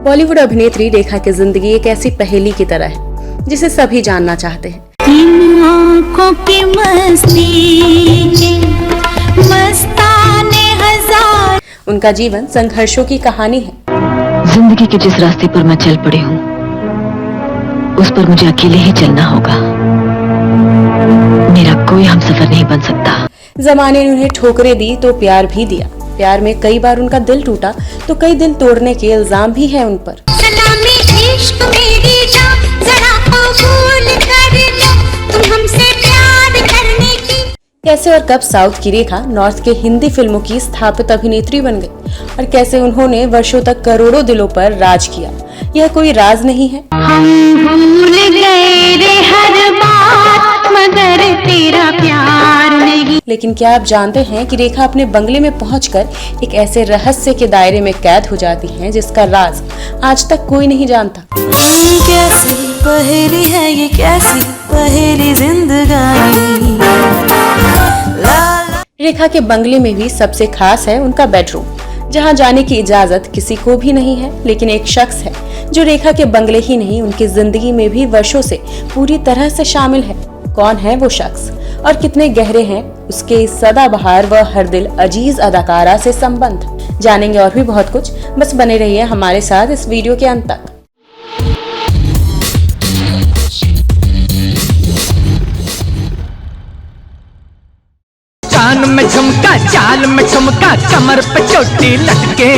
बॉलीवुड अभिनेत्री रेखा की जिंदगी एक ऐसी पहेली की तरह है जिसे सभी जानना चाहते हैं। इन आँखों की मस्ती के मस्ताने हजार। उनका जीवन संघर्षों की कहानी है। जिंदगी के जिस रास्ते पर मैं चल पड़ी हूँ उस पर मुझे अकेले ही चलना होगा। मेरा कोई हमसफर नहीं बन सकता। जमाने ने उन्हें ठोकरें दी तो प्यार भी दिया। प्यार में कई बार उनका दिल टूटा तो कई दिल तोड़ने के इल्जाम भी है उन पर। सलामी इश्क मेरी जान, जरा कबूल कर लो तुम हमसे प्यार करने की। कैसे और कब साउथ की रेखा नॉर्थ के हिंदी फिल्मों की स्थापित अभिनेत्री बन गई और कैसे उन्होंने वर्षों तक करोड़ों दिलों पर राज किया, यह कोई राज नहीं है। हम भूल गए रे हर बात मगर तेरा प्यार नहीं। लेकिन क्या आप जानते हैं कि रेखा अपने बंगले में पहुंचकर एक ऐसे रहस्य के दायरे में कैद हो जाती हैं जिसका राज आज तक कोई नहीं जानता। कैसी पहेली है ये, कैसी पहेली जिंदगानी। रेखा के बंगले में भी सबसे खास है उनका बेडरूम, जहां जाने की इजाजत किसी को भी नहीं है। लेकिन एक शख्स है जो रेखा के बंगले ही नहीं उनकी जिंदगी में भी वर्षों से पूरी तरह से शामिल है। कौन है वो शख्स और कितने गहरे हैं उसके इस सदाबहार व हर दिल अजीज अदाकारा से संबंध? जानेंगे और भी बहुत कुछ। बस बने रहिए हमारे साथ इस वीडियो के अंत तक। कान में झुमका, चाल में झुमका, कमर पे चोटी लटके,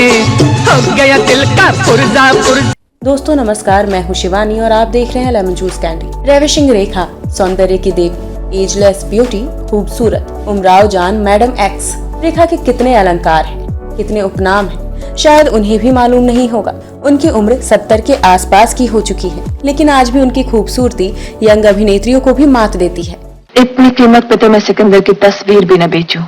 हो गया दिल का पुर्जा पुर्जा। दोस्तों नमस्कार, मैं हूं शिवानी और आप देख रहे हैं लेमन जूस कैंडी। रेविशिंग रेखा, सौंदर्य की देवी, एजलेस ब्यूटी, खूबसूरत, उमराव जान, मैडम एक्स। रेखा के कितने अलंकार हैं, कितने उपनाम हैं, शायद उन्हें भी मालूम नहीं होगा। उनकी उम्र 70 के आसपास की हो चुकी है, लेकिन आज भी उनकी खूबसूरती यंग अभिनेत्रियों को भी मात देती है। इतनी कीमत पे तो मैं सिकंदर की तस्वीर भी न बेचूं,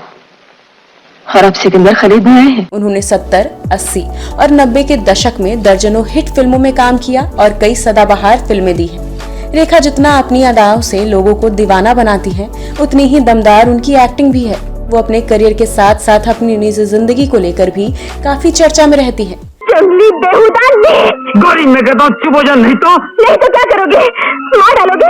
और अब सिकंदर खरीदने आए हैं। उन्होंने 70, 80 और 90 के दशक में दर्जनों हिट फिल्मों में काम किया और कई सदाबहार फिल्में दी हैं। रेखा जितना अपनी अदाओं से लोगों को दीवाना बनाती हैं, उतनी ही दमदार उनकी एक्टिंग भी है। वो अपने करियर के साथ साथ अपनी निजी जिंदगी को लेकर भी काफी चर्चा में रहती है। जंगली बेहुदा नहीं। गौरी मैं कहता हूँ चुप हो जा, नहीं तो क्या करोगे? मार डालोगे?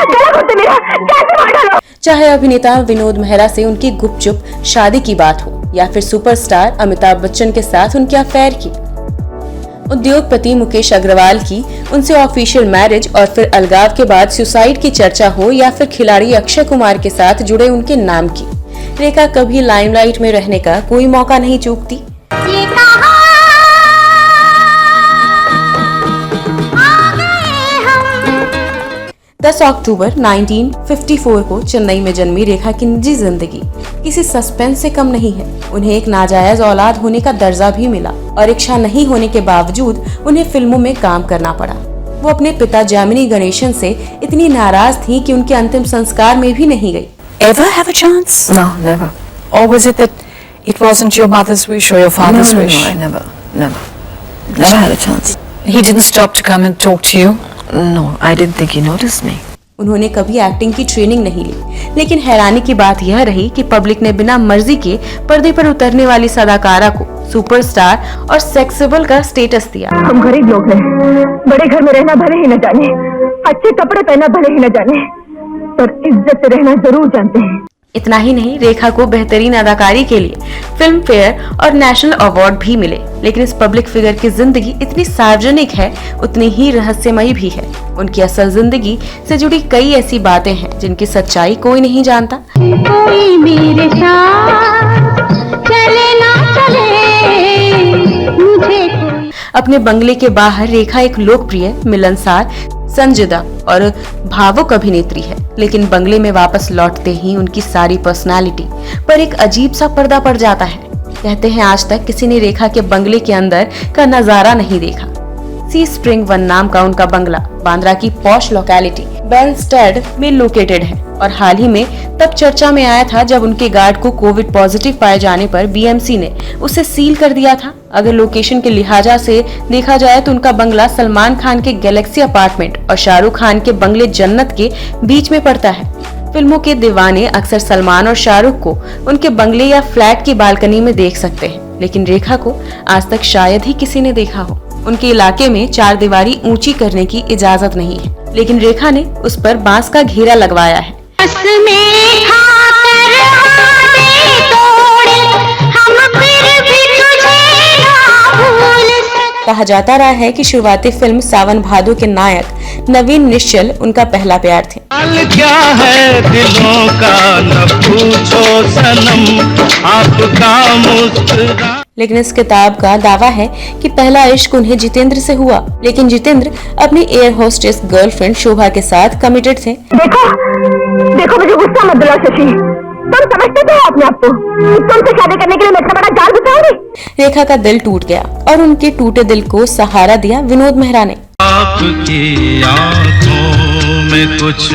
गला घोटो मेरा, कैसे मार डालो? चाहे अभिनेता विनोद मेहरा से उनकी गुपचुप शादी की बात हो या फिर सुपरस्टार अमिताभ बच्चन के साथ उनके अफेयर की, उद्योगपति मुकेश अग्रवाल की उनसे ऑफिशियल मैरिज और फिर अलगाव के बाद सुसाइड की चर्चा हो या फिर खिलाड़ी अक्षय कुमार के साथ जुड़े उनके नाम की, रेखा कभी लाइमलाइट में रहने का कोई मौका नहीं चूकती। 10 अक्टूबर 1954 को चेन्नई में जन्मी रेखा की निजी जिंदगी किसी सस्पेंस से कम नहीं है। उन्हें एक नाजायज औलाद होने का दर्जा भी मिला और इच्छा नहीं होने के बावजूद उन्हें फिल्मों में काम करना पड़ा। वो अपने पिता जामिनी गणेशन से इतनी नाराज थी कि उनके अंतिम संस्कार में भी नहीं गई। Ever have a chance? No, never. Or was it that it wasn't your mother's wish or your father's wish? No, I never had a chance. He didn't stop to come and talk to you? No, I didn't think he noticed me. उन्होंने कभी acting की training नहीं ली, लेकिन हैरानी की बात यह रही कि पब्लिक ने बिना मर्जी के पर्दे पर उतरने वाली सदाकारा को सुपरस्टार और सेक्सेबल का स्टेटस दिया। हम गरीब लोग हैं, बड़े घर में रहना भले ही न जाने, अच्छे कपड़े पहनना भले ही न जाने, पर इज्जत से रहना जरूर जानते हैं। इतना ही नहीं, रेखा को बेहतरीन अदाकारी के लिए फिल्म फेयर और नेशनल अवार्ड भी मिले। लेकिन इस पब्लिक फिगर की जिंदगी इतनी सार्वजनिक है, उतनी ही रहस्यमयी भी है। उनकी असल जिंदगी से जुड़ी कई ऐसी बातें हैं जिनकी सच्चाई कोई नहीं जानता। कोई मेरे साथ चले ना चले, मुझे कोई। अपने बंगले के बाहर रेखा एक लोकप्रिय, मिलनसार, संजीदा और भावुक अभिनेत्री है, लेकिन बंगले में वापस लौटते ही उनकी सारी पर्सनालिटी पर एक अजीब सा पर्दा पड़ जाता है। कहते हैं आज तक किसी ने रेखा के बंगले के अंदर का नजारा नहीं देखा। सी स्प्रिंग 1 नाम का उनका बंगला बांद्रा की पॉश लोकेलिटी बेलस्टेड में लोकेटेड है और हाल ही में तब चर्चा में आया था जब उनके गार्ड को कोविड पॉजिटिव पाए जाने पर बीएमसी ने उसे सील कर दिया था। अगर लोकेशन के लिहाजा से देखा जाए तो उनका बंगला सलमान खान के गैलेक्सी अपार्टमेंट और शाहरुख खान के बंगले जन्नत के बीच में पड़ता है। फिल्मों के दीवाने अक्सर सलमान और शाहरुख को उनके बंगले या फ्लैट की बालकनी में देख सकते हैं, लेकिन रेखा को आज तक शायद ही किसी ने देखा हो। उनके इलाके में 4 दीवारी ऊंची करने की इजाजत नहीं है, लेकिन रेखा ने उस पर बांस का घेरा लगवाया है। में खाकर आदे तोड़े, हम फिर भी तुझे ना भूल सके। कहा जाता रहा है कि शुरुआती फिल्म सावन भादो के नायक नवीन निश्चल उनका पहला प्यार थे। हाल क्या है दिलों का न पूछो सनम, आपका मुस्कुरा। लेकिन इस किताब का दावा है कि पहला इश्क उन्हें जितेंद्र से हुआ, लेकिन जितेंद्र अपनी एयर होस्टेस गर्लफ्रेंड शोभा के साथ कमिटेड थे। देखो मुझे गुस्सा मत दिलाओ शशि, तुम समझते थे अपने आप को, तुमसे शादी करने के लिए मैं इतना बड़ा जाल बिछाऊंगी। रेखा का दिल टूट गया और उनके टूटे दिल को सहारा दिया विनोद मेहरा ने। आपकी आंखों में कुछ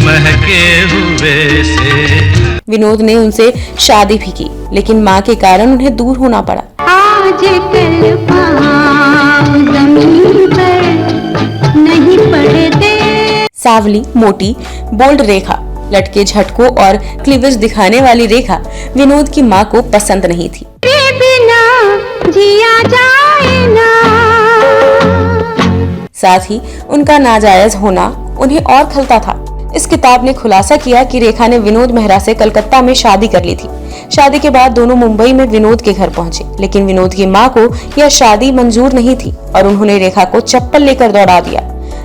महके हुए से। विनोद ने उनसे शादी भी की, लेकिन मां के कारण उन्हें दूर होना पड़ा। आज कल पाँव जमीन पर नहीं पड़ते। सावली, मोटी, बोल्ड रेखा, लटके झटकों और क्लीवेज दिखाने वाली रेखा विनोद की मां को पसंद नहीं थी। बिना जिया जाए ना। साथ ही उनका नाजायज होना उन्हें और खलता था। इस किताब ने खुलासा किया कि रेखा ने विनोद मेहरा से कलकत्ता में शादी कर ली थी। शादी के बाद दोनों मुंबई में विनोद के घर पहुंचे, लेकिन विनोद की मां को यह शादी मंजूर नहीं थी और उन्होंने रेखा को चप्पल लेकर दौड़ा दिया।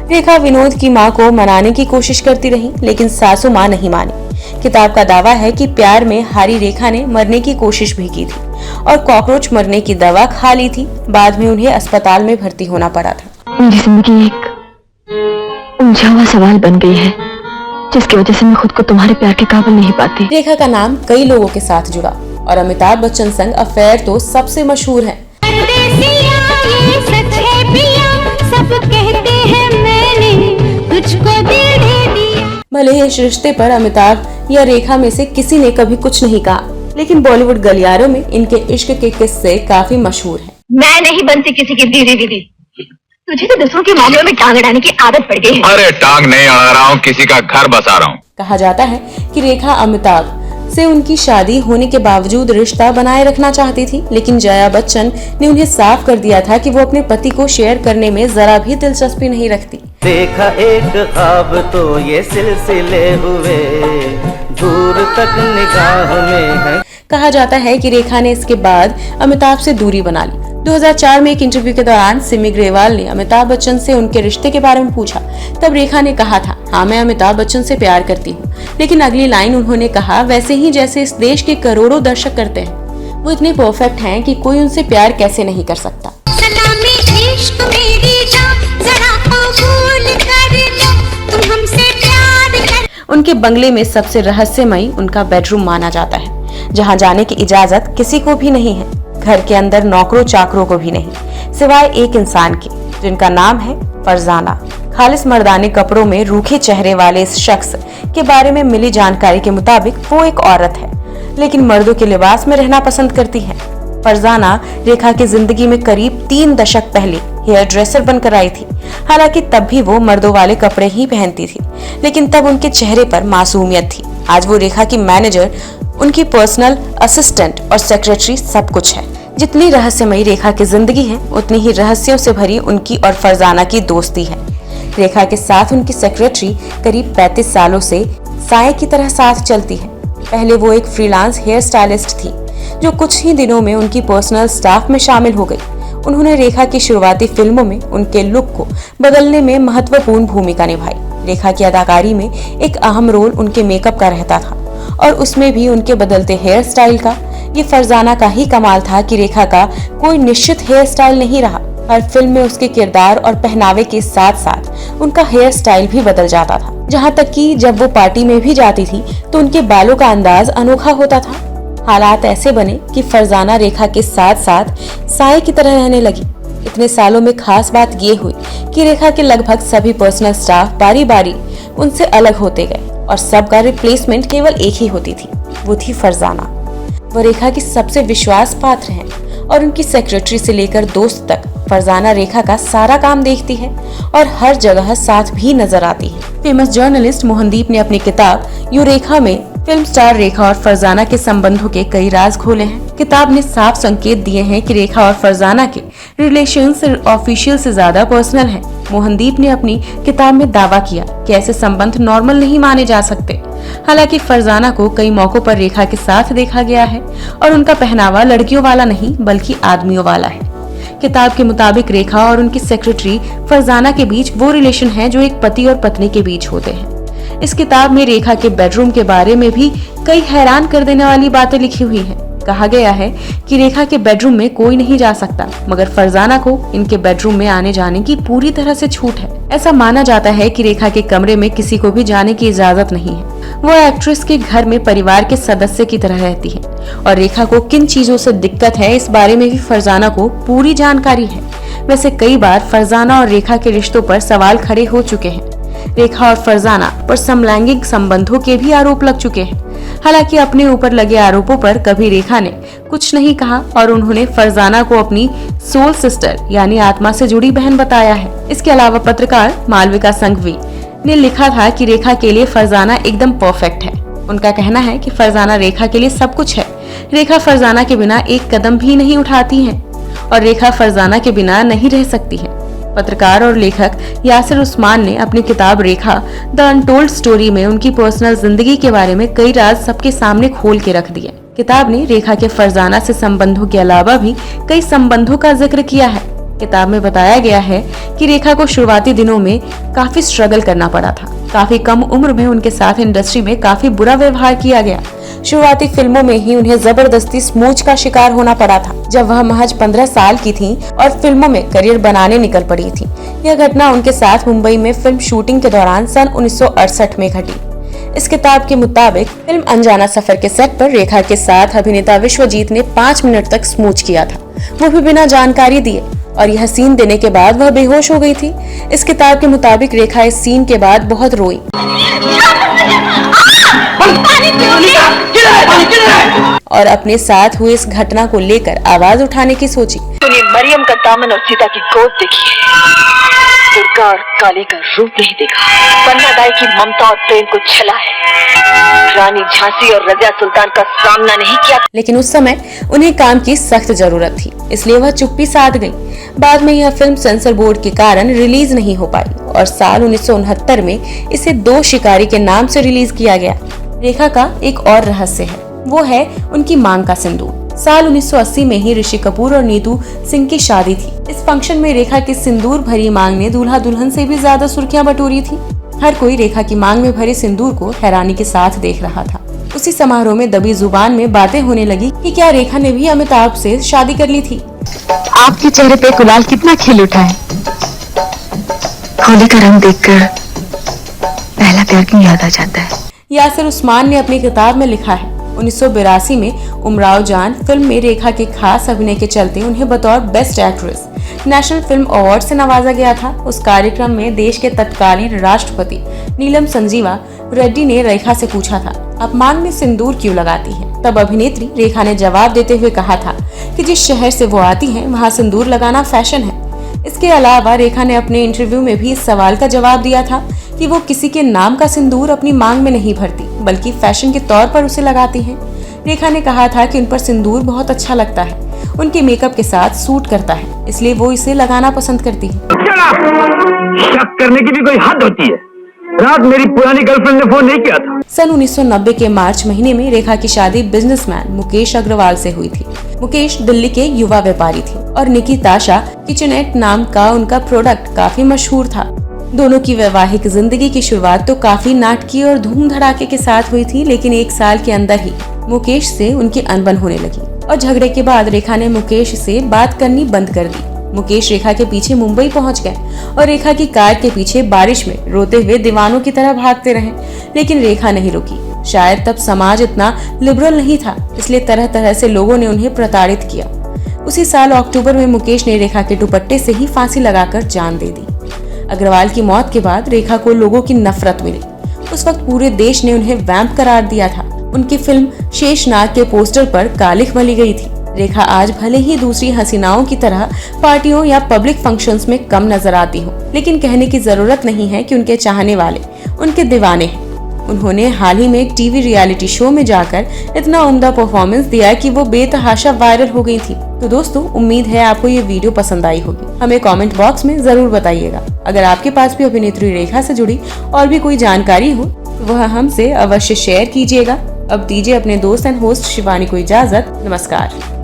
रेखा विनोद की मां को मनाने की कोशिश करती रही, लेकिन सासू मां नहीं मानी। किताब का दावा है कि प्यार में हारी रेखा ने मरने की कोशिश भी की थी और कॉकरोच मरने की दवा खा ली थी। बाद में उन्हें अस्पताल में भर्ती होना पड़ा था। मेरी जिंदगी एक उलझा हुआ सवाल बन गई है, जिसकी वजह से मैं खुद को तुम्हारे प्यार के काबिल नहीं पाती। रेखा का नाम कई लोगों के साथ जुड़ा और अमिताभ बच्चन संग अफेयर तो सबसे मशहूर है। परदेसिया ये सच है पिया, सब कहते हैं मैंने तुझको दिल दे दिया। भले ही इस रिश्ते पर अमिताभ या रेखा में से किसी ने कभी कुछ नहीं कहा, लेकिन बॉलीवुड गलियारों में इनके इश्क के किस्से काफी मशहूर हैं। मैं नहीं बनती किसी की बीवी दीदी, तुझे तो दूसरों के मामलों में टांग अड़ाने की आदत पड़ गई है। अरे टांग नहीं अड़ा रहा हूँ, किसी का घर बसा रहा हूँ। कहा जाता है कि रेखा अमिताभ से उनकी शादी होने के बावजूद रिश्ता बनाए रखना चाहती थी, लेकिन जया बच्चन ने उन्हें साफ कर दिया था कि वो अपने पति को शेयर करने में जरा भी दिलचस्पी नहीं रखती। देखा एक ख्वाब तो ये सिलसिले हुए, दूर तक निगाह में है। कहा जाता है कि रेखा ने इसके बाद अमिताभ से दूरी बना ली। 2004 में एक इंटरव्यू के दौरान सिमी ग्रेवाल ने अमिताभ बच्चन से उनके रिश्ते के बारे में पूछा। तब रेखा ने कहा था, हाँ मैं अमिताभ बच्चन से प्यार करती हूँ, लेकिन अगली लाइन उन्होंने कहा, वैसे ही जैसे इस देश के करोड़ों दर्शक करते हैं। वो इतने परफेक्ट हैं कि कोई उनसे प्यार कैसे नहीं कर सकता। सलामी इश्क मेरी जान, जरा कबूल कर लो, तुम हमसे प्यार कर। उनके बंगले में सबसे रहस्यमयी उनका बेडरूम माना जाता है, जहाँ जाने की इजाजत किसी को भी नहीं है। घर के अंदर नौकरों चाकरों को भी नहीं, सिवाय एक इंसान के, जिनका नाम है फरजाना। खालिस मर्दानी कपड़ों में रूखे चेहरे वाले इस शख्स के बारे में मिली जानकारी के मुताबिक वो एक औरत है, लेकिन मर्दों के लिबास में रहना पसंद करती है। फरजाना रेखा की जिंदगी में करीब 3 दशक पहले हेयर ड्रेसर बनकर आई थी। हालांकि तब भी वो मर्दों वाले कपड़े ही पहनती थी, लेकिन तब उनके चेहरे पर मासूमियत थी। आज वो रेखा की मैनेजर, उनकी पर्सनल असिस्टेंट और सेक्रेटरी सब कुछ है। जितनी रहस्यमयी रेखा की जिंदगी है, उतनी ही रहस्यों से भरी उनकी और फरजाना की दोस्ती है। रेखा के साथ उनकी सेक्रेटरी करीब 35 सालों से साए की तरह साथ चलती है। पहले वो एक फ्रीलांस हेयर स्टाइलिस्ट थी, जो कुछ ही दिनों में उनकी पर्सनल स्टाफ में शामिल हो गई। उन्होंने रेखा की शुरुआती फिल्मों में उनके लुक को बदलने में महत्वपूर्ण भूमिका निभाई। रेखा की अदाकारी में एक अहम रोल उनके मेकअप का रहता था, और उसमें भी उनके बदलते हेयर स्टाइल का। ये फरजाना का ही कमाल था कि रेखा का कोई निश्चित हेयर स्टाइल नहीं रहा। हर फिल्म में उसके किरदार और पहनावे के साथ साथ उनका हेयर स्टाइल भी बदल जाता था। जहाँ तक कि जब वो पार्टी में भी जाती थी तो उनके बालों का अंदाज अनोखा होता था। हालात ऐसे बने कि फरजाना रेखा के साथ साथ साए की तरह रहने लगी। इतने सालों में खास बात ये हुई कि रेखा के लगभग सभी पर्सनल स्टाफ बारी बारी उनसे अलग होते गए और सबका रिप्लेसमेंट केवल एक ही होती थी, वो थी फरजाना। वो रेखा की सबसे विश्वास पात्र हैं और उनकी सेक्रेटरी से लेकर दोस्त तक फरजाना रेखा का सारा काम देखती है और हर जगह साथ भी नजर आती है। फेमस जर्नलिस्ट मोहनदीप ने अपनी किताब यू रेखा में फिल्म स्टार रेखा और फरजाना के संबंधों के कई राज खोले हैं। किताब ने साफ संकेत दिए हैं कि रेखा और फरजाना के रिलेशंस ऑफिशियल से ज्यादा पर्सनल हैं। मोहनदीप ने अपनी किताब में दावा किया कि ऐसे संबंध नॉर्मल नहीं माने जा सकते। हालांकि फरजाना को कई मौकों पर रेखा के साथ देखा गया है और उनका पहनावा लड़कियों वाला नहीं बल्कि आदमियों वाला है। किताब के मुताबिक रेखा और उनकी सेक्रेटरी फरजाना के बीच वो रिलेशन है जो एक पति और पत्नी के बीच होते हैं। इस किताब में रेखा के बेडरूम के बारे में भी कई हैरान कर देने वाली बातें लिखी हुई हैं। कहा गया है कि रेखा के बेडरूम में कोई नहीं जा सकता, मगर फरजाना को इनके बेडरूम में आने जाने की पूरी तरह से छूट है। ऐसा माना जाता है कि रेखा के कमरे में किसी को भी जाने की इजाजत नहीं है। वो एक्ट्रेस के घर में परिवार के सदस्य की तरह रहती है और रेखा को किन चीजों से दिक्कत है इस बारे में भी फरजाना को पूरी जानकारी है। वैसे कई बार फरजाना और रेखा के रिश्तों पर सवाल खड़े हो चुके हैं। रेखा और फरजाना पर समलैंगिक संबंधों के भी आरोप लग चुके हैं। हालांकि अपने ऊपर लगे आरोपों पर कभी रेखा ने कुछ नहीं कहा और उन्होंने फरजाना को अपनी सोल सिस्टर यानी आत्मा से जुड़ी बहन बताया है। इसके अलावा पत्रकार मालविका संघवी ने लिखा था कि रेखा के लिए फरजाना एकदम परफेक्ट है। उनका कहना है कि फरजाना रेखा के लिए सब कुछ है। रेखा फरजाना के बिना एक कदम भी नहीं उठाती है और रेखा फरजाना के बिना नहीं रह सकती है। पत्रकार और लेखक यासिर उस्मान ने अपनी किताब रेखा द अनटोल्ड स्टोरी में उनकी पर्सनल जिंदगी के बारे में कई राज सबके सामने खोल के रख दिए। किताब ने रेखा के फरजाना से संबंधों के अलावा भी कई संबंधों का जिक्र किया है। किताब में बताया गया है कि रेखा को शुरुआती दिनों में काफी स्ट्रगल करना पड़ा था। काफी कम उम्र में उनके साथ इंडस्ट्री में काफी बुरा व्यवहार किया गया। शुरुआती फिल्मों में ही उन्हें जबरदस्ती स्मूच का शिकार होना पड़ा था जब वह महज 15 साल की थीं और फिल्मों में करियर बनाने निकल पड़ी थी। यह घटना उनके साथ मुंबई में फिल्म शूटिंग के दौरान सन 1968 में घटी। इस किताब के मुताबिक फिल्म अनजाना सफर के सेट पर रेखा के साथ अभिनेता विश्वजीत ने 5 मिनट तक स्मूच किया था, वो भी बिना जानकारी दिए, और यह सीन देने के बाद वह बेहोश हो गई थी। इस किताब के मुताबिक रेखा इस सीन के बाद बहुत रोई और अपने साथ हुई इस घटना को लेकर आवाज उठाने की सोची। तूने मरियम का दामन और सीता की गोद देखी है, दुर्गा और काली का रूप नहीं देखा। पन्नादाई की ममता और प्रेम को छला है। रानी झांसी और रजिया सुल्तान का सामना नहीं किया। लेकिन उस समय उन्हें काम की सख्त जरूरत थी, इसलिए वह चुप्पी साध गई। बाद में यह फिल्म सेंसर बोर्ड के कारण रिलीज नहीं हो पाई और साल 1969 में इसे 2 शिकारी के नाम से रिलीज किया गया। रेखा का एक और रहस्य है, वो है उनकी मांग का सिंदूर। साल 1980 में ही ऋषि कपूर और नीतू सिंह की शादी थी। इस फंक्शन में रेखा की सिंदूर भरी मांग ने दूल्हा दुल्हन से भी ज्यादा सुर्खियां बटोरी थी। हर कोई रेखा की मांग में भरे सिंदूर को हैरानी के साथ देख रहा था। उसी समारोह में दबी जुबान में बातें होने लगी कि क्या रेखा ने भी अमिताभ से शादी कर ली थी। आपके चेहरे पे गुलाल कितना खिल उठा है। होली का रंग देखकर पहला प्यार की याद आ जाता है। यासिर उस्मान ने अपनी किताब में लिखा है, 1982 में उमराव जान फिल्म में रेखा के खास अभिनय के चलते उन्हें बतौर best actress national film award से नवाजा गया था। उस कार्यक्रम में देश के तत्कालीन राष्ट्रपति नीलम संजीवा रेड्डी ने रेखा से पूछा था, आप मांग में सिंदूर क्यों लगाती हैं? तब अभिनेत्री रेखा ने जवाब देते हुए कहा था कि जिस शहर से वो आती हैं वहाँ सिंदूर लगाना फैशन है। इसके अलावा रेखा ने अपने इंटरव्यू में भी इस सवाल का जवाब दिया था कि वो किसी के नाम का सिंदूर अपनी मांग में नहीं भरती बल्कि फैशन के तौर पर उसे लगाती हैं। रेखा ने कहा था कि उन पर सिंदूर बहुत अच्छा लगता है, उनके मेकअप के साथ सूट करता है, इसलिए वो इसे लगाना पसंद करती है। शक करने की भी कोई हद होती है। रात मेरी पुरानी गर्लफ्रेंड ने फोन नहीं किया था। सन 1990 के मार्च महीने में रेखा की शादी बिजनेसमैन मुकेश अग्रवाल से हुई थी। मुकेश दिल्ली के युवा व्यापारी थे और निकी ताशा किचनेट नाम का उनका प्रोडक्ट काफी मशहूर था। दोनों की वैवाहिक जिंदगी की शुरुआत तो काफी नाटकीय और धूम धड़ाके के साथ हुई थी, लेकिन 1 साल के अंदर ही मुकेश से उनकी अनबन होने लगी और झगड़े के बाद रेखा ने मुकेश से बात करनी बंद कर दी। मुकेश रेखा के पीछे मुंबई पहुंच गए और रेखा की कार के पीछे बारिश में रोते हुए दीवानों की तरह भागते रहे, लेकिन रेखा नहीं रुकी। शायद तब समाज इतना लिबरल नहीं था, इसलिए तरह तरह से लोगों ने उन्हें प्रताड़ित किया। उसी साल अक्टूबर में मुकेश ने रेखा के दुपट्टे से ही फांसी लगाकर जान दे दी। अग्रवाल की मौत के बाद रेखा को लोगों की नफरत मिली। उस वक्त पूरे देश ने उन्हें वैम्प करार दिया था। उनकी फिल्म शेषनाग के पोस्टर पर कालिख मली गई थी। रेखा आज भले ही दूसरी हसीनाओं की तरह पार्टियों या पब्लिक फंक्शंस में कम नजर आती हो, लेकिन कहने की जरूरत नहीं है कि उनके चाहने वाले उनके दीवाने हैं। उन्होंने हाल ही में एक टीवी रियलिटी शो में जाकर इतना उम्दा परफॉर्मेंस दिया कि वो बेतहाशा वायरल हो गई थी। तो दोस्तों, उम्मीद है आपको ये वीडियो पसंद आई होगी। हमें कमेंट बॉक्स में जरूर बताइएगा। अगर आपके पास भी अभिनेत्री रेखा से जुड़ी और भी कोई जानकारी हो तो वह हमसे अवश्य शेयर कीजिएगा। अब दीजिए अपने दोस्त एंड होस्ट शिवानी को इजाजत। नमस्कार।